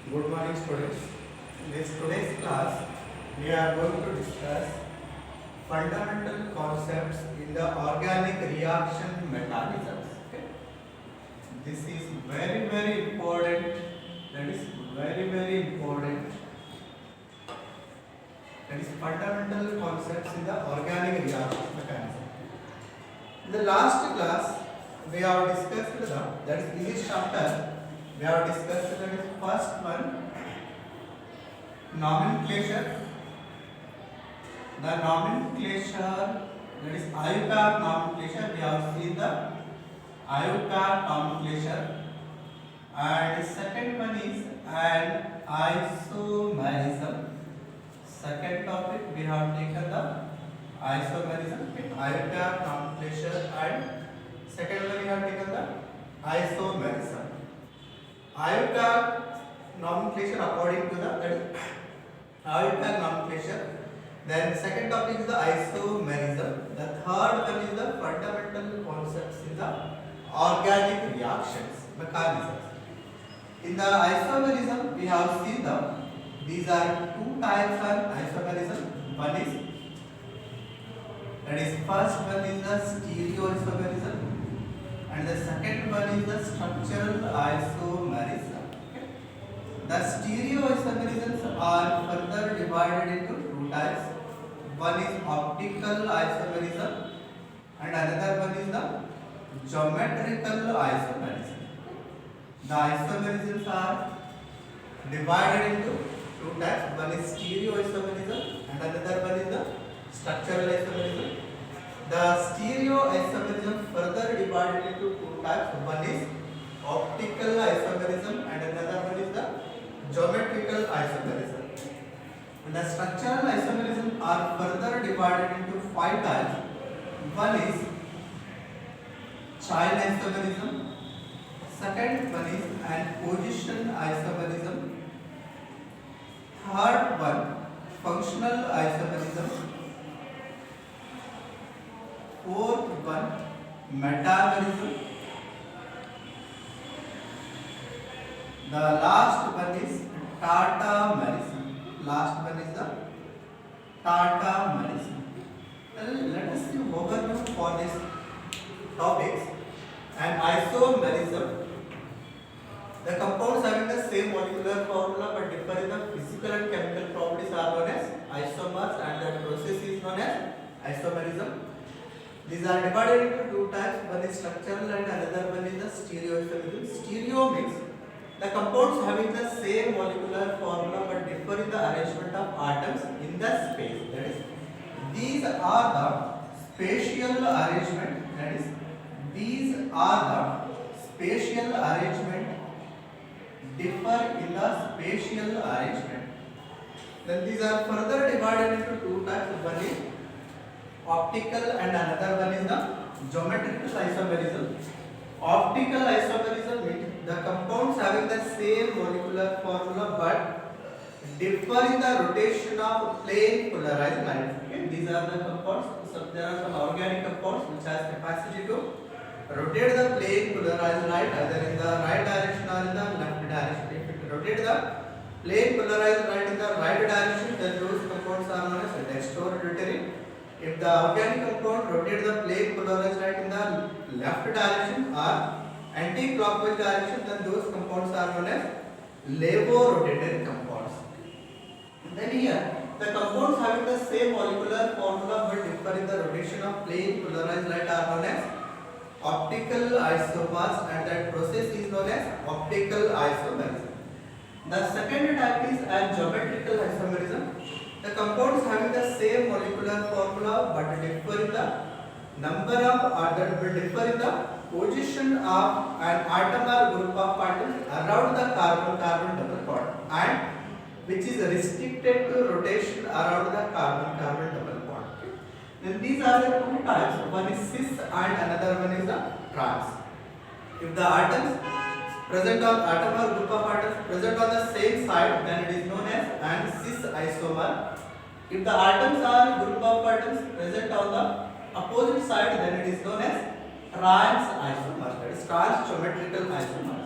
Good morning, students. In this today's class, we are going to discuss fundamental concepts in the organic reaction mechanisms. Okay? This is very important. That is very important. That is fundamental concepts in the organic reaction mechanism. In the last class, we have discussed that is in this chapter. We have discussed that is first one nomenclature. The nomenclature, that is IUPAC nomenclature. We have seen the IUPAC nomenclature, and second one is an isomerism. Second topic we have taken the isomerism, IUPAC nomenclature, and second one we have taken the isomerism. IUPAC nomenclature according to the IUPAC nomenclature. Then second topic is the isomerism. The third one is the fundamental concepts in the organic reactions mechanisms. In the isomerism, we have seen these are two types of isomerism. One is first one is the stereoisomerism, and the second one is the structural isomerism. The stereoisomerisms are further divided into two types. One is optical isomerism and another one is the geometrical isomerism. The isomerisms are divided into two types. One is stereoisomerism and another one is the structural isomerism. The stereoisomerism further divided into two types. One is optical isomerism and another one is the geometrical isomerism. And the structural isomerism are further divided into five types. One is chain isomerism. Second one is an position isomerism. Third one, functional isomerism. Fourth one, metamerism. The last one is tatamerism. Last one is the tatamerism. Let us see overview for this topics. And isomerism, the compounds having the same molecular formula but differ in the physical and chemical properties are known as isomers, and that process is known as isomerism. These are divided into two types. One is structural and another one is the stereoisomerism. Stereo means the compounds having the same molecular formula but differ in the arrangement of atoms in the space. That is, these are the spatial arrangement. That is, these are the spatial arrangement, differ in the spatial arrangement. Then these are further divided into two types. One is optical and another one is the geometrical isomerism. Optical isomerism means the compounds having the same molecular formula but differ in the rotation of plane polarized light. Okay? These are the compounds. So there are some organic compounds which has capacity to rotate the plane polarized light either in the right direction or in the left direction. If it rotates the plane polarized light in the right direction, then those compounds are known as dextrorotatory. If the organic compound rotates the plane polarized light in the left direction or anti-clockwise direction, then those compounds are known as levorotatory compounds. Then here, the compounds having the same molecular formula but differ in the rotation of plane polarized light are known as optical isomers, and that process is known as optical isomerism. The second type is a geometrical isomerism. The compounds having the same molecular formula but differ in the number of atoms, will differ in the position of an atom or group of particles around the carbon-carbon double bond, and which is restricted to rotation around the carbon-carbon double bond. Then these are the two types. One is cis and another one is the trans. If the atoms present on atom or group of atoms present on the same side, then it is known as an cis isomer. If the atoms are group of atoms present on the opposite side, then it is known as trans isomer, that is trans geometrical isomer.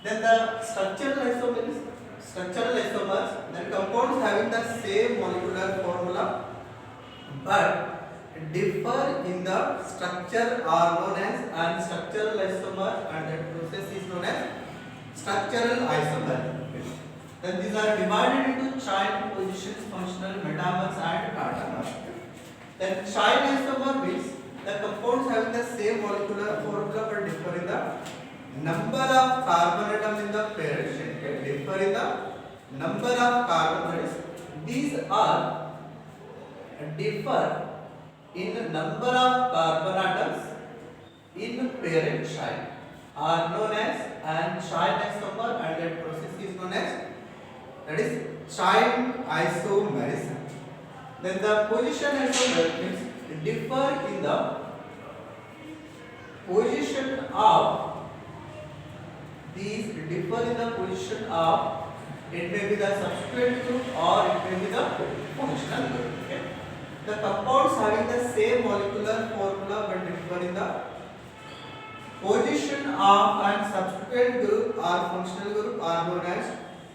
Then the structural isomers, structural isomers, then compounds having the same molecular formula but differ in the structure are known as unstructural isomer, and that process is known as structural isomer. Then these are divided into chain positions, functional, metamers and tautomers. Then chain isomer means the compounds having the same molecular formula but differ in the number of carbon atom in the parent chain. Differ in the number of carbon atoms. These are differ in the number of carbon atoms in parent chain are known as chain isomer, and that process is known as, that is, chain isomerism. Then the position isomer means differ in the position of, these differ in the position of, it may be the substrate group or it may be the functional group. Okay? The compounds having the same molecular formula but differ in the position of and substrate group or functional group are known as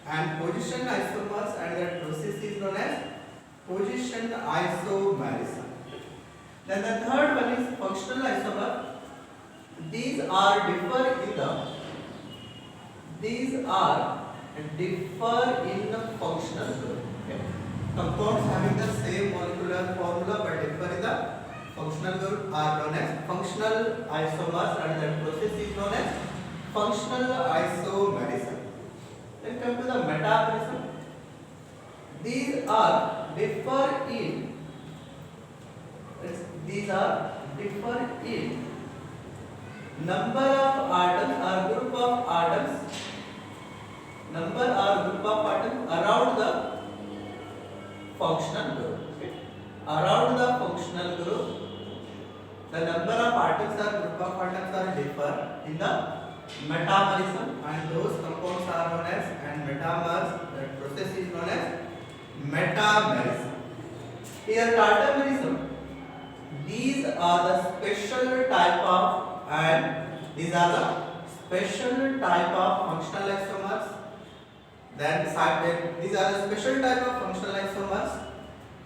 and position isomers, and that process is known as position isomerism. Then the third one is functional isomer. These are differ in the functional group. Okay? Compounds having the same molecular formula but differ in the functional group are known as functional isomers, and that process is known as functional isomerism. Then come to the metamerism. These are differ in number of atoms or group of atoms, around the functional group. Okay? Around the functional group, the number of atoms or group of atoms are differ in the metamerism, and those compounds are known as metamers. That process is known as metamerism. Here tautomerism. These are the special type of these are the special type of functional isomers. Then these are the special type of functional isomers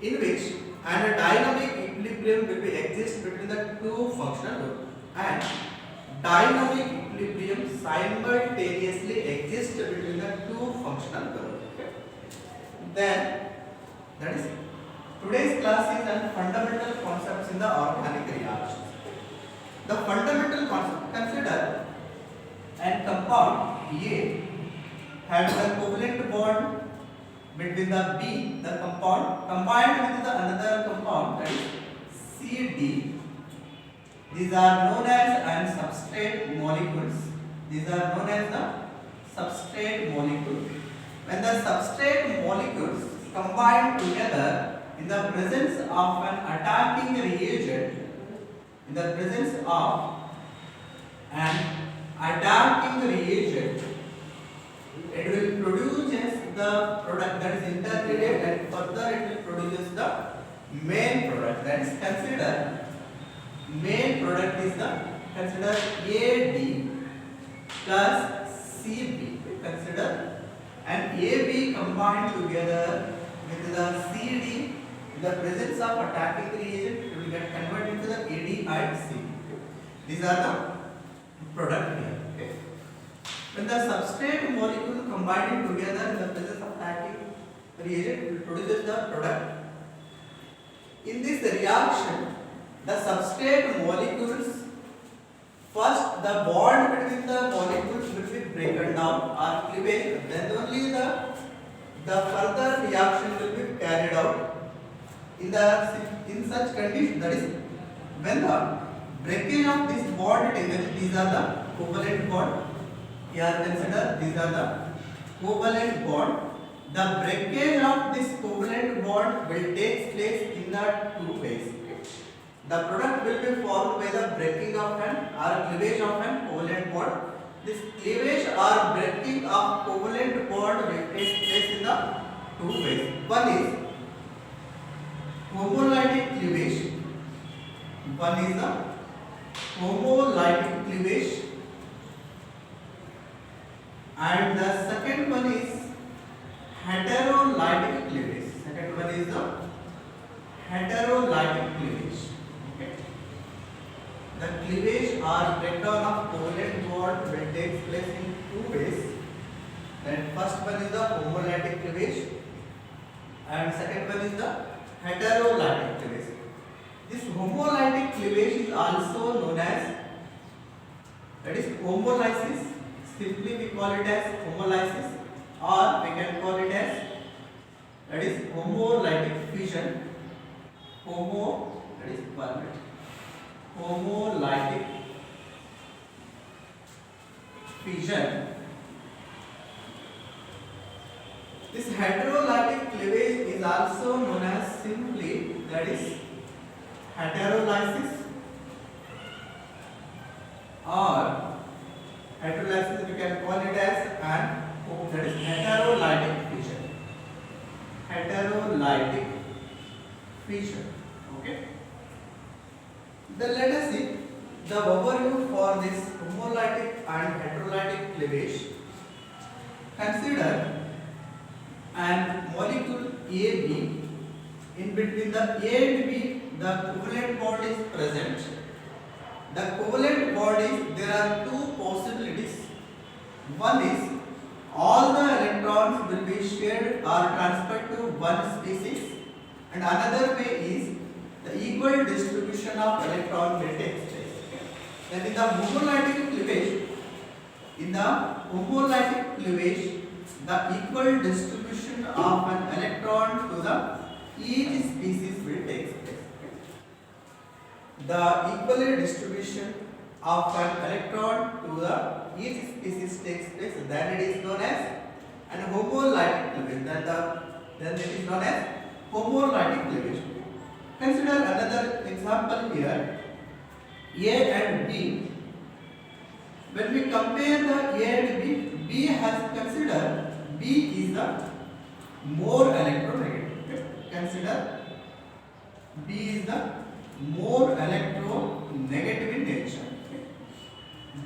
in which a dynamic equilibrium will be exist between the two functional groups, and dynamic equilibrium simultaneously exists between the two functional groups. Okay? Then that is today's class is on fundamental concepts in the organic reactions. The fundamental concept, consider an compound A having a covalent bond between the B, the compound combined with the another compound, that is CD. These are known as substrate molecules. These are known as the substrate molecules. When the substrate molecules combine together in the presence of an attacking reagent, it will produce the product, that is intermediate, and further it will produce the main product. That is, consider main product is consider AD plus CB. Consider an AB combined together with the CD in the presence of attacking reagent, it will get converted into the AD and C. These are the product here. Okay? When the substrate molecule combined together in the presence of attacking reagent, it will produce the product. In this reaction, the substrate molecules, first the bond between the molecules will be broken down or cleavage, then only the further reaction will be carried out. In such condition, that is, when the breakage of this bond takes, these are the covalent bond. Here consider these are the covalent bond. The breakage of this covalent bond will take place in the two ways. The product will be formed by the breaking of or cleavage of an covalent bond. This cleavage or breaking of covalent bond will take place in the two ways. One is homolytic cleavage. One is the homolytic cleavage, and the second one is heterolytic cleavage. Second one is the heterolytic cleavage. Okay. The cleavage or breakdown of covalent bond will take place in two ways. Then first one is the homolytic cleavage and second one is the heterolytic cleavage. This homolytic cleavage is also known as, that is, homolysis. Simply we call it as homolysis, or we can call it as, that is, homolytic fission. That is permanent. Homolytic fission. This heterolytic cleavage is also known as simply, that is, heterolysis, or heterolysis we can call it as, and that is heterolytic fission. Heterolytic fission. Okay. Then let us see the overview for this homolytic and heterolytic cleavage. Consider an molecule AB. In between the A and B, the covalent bond is present. The covalent bond is, there are two possibilities. One is all the electrons will be shared or transferred to one species, and another way is the equal distribution of electron will take place. Then in the homolytic cleavage, the equal distribution of an electron to the each species will take place. The equal distribution of an electron to the each species takes place, then it is known as an homolytic cleavage. Then it is known as homolytic cleavage. Consider another example here. A and B. When we compare the A and B, B has considered B is the more electronegative. Consider B is the more electronegative in nature.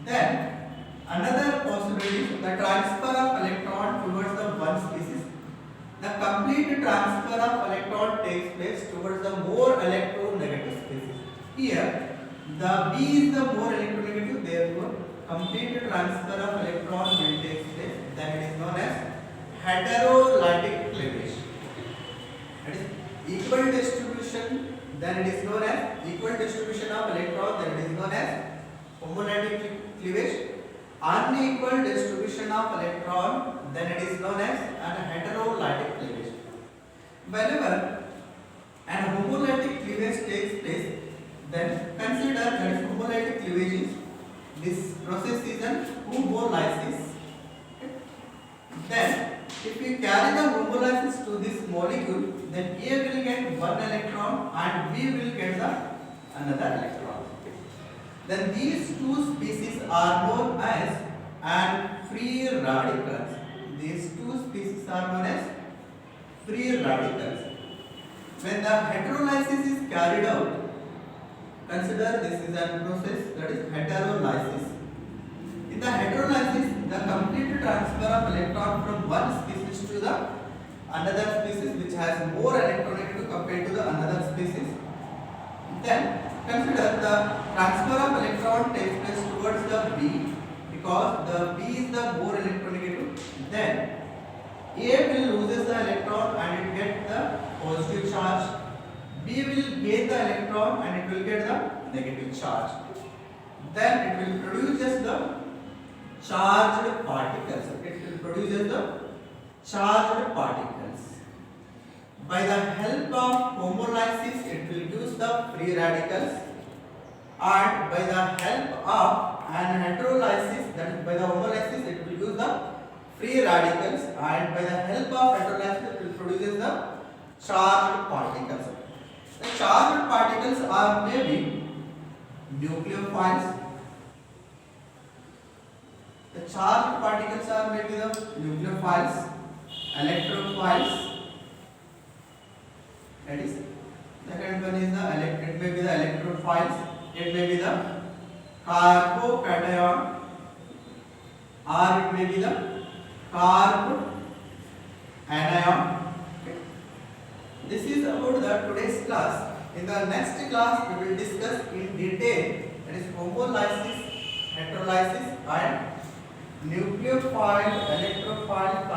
Then another possibility is the transfer of electron towards the one species. The complete transfer of electron takes place towards the more electronegative species. Here the B is the more electronegative, therefore complete transfer of electron will take place. Then it is known as heterolytic cleavage. That is equal distribution, then it is known as equal distribution of electron, then it is known as homolytic cleavage. Unequal distribution of electron, then it is known as an heterolytic cleavage. Whenever an homolytic cleavage takes place, then consider that homolytic cleavage is, this process is an homolysis. Then if we carry the homolysis to this molecule, then A will get one electron and B will get another electron. Then these two species are known as free radicals. These two species are known as free radicals. When the heterolysis is carried out, consider this is a process, that is heterolysis. In the heterolysis, the complete transfer of electron from one species to the another species which has more electronegative compared to the another species. Then consider the transfer of electron takes place towards the B, because the B is the more electronegative. Then A will loses the electron and it gets the positive charge. B will gain the electron and it will get the negative charge. Then it will produce the charged particles. It will produce the charged particles. By the help of homolysis, it will use the free radicals, and by the help of an heterolysis, that is by the homolysis, it will use the free radicals, and by the help of heterolysis, it will produce the charged particles. The charged particles are maybe nucleophiles. The charged particles are maybe the nucleophiles, electrophiles. That is, second one is it may be the electrophiles, it may be the carbocation, or it may be the carb anion. Okay. This is about the today's class. In the next class, we will discuss in detail, that is homolysis, heterolysis, and nucleophile, electrophile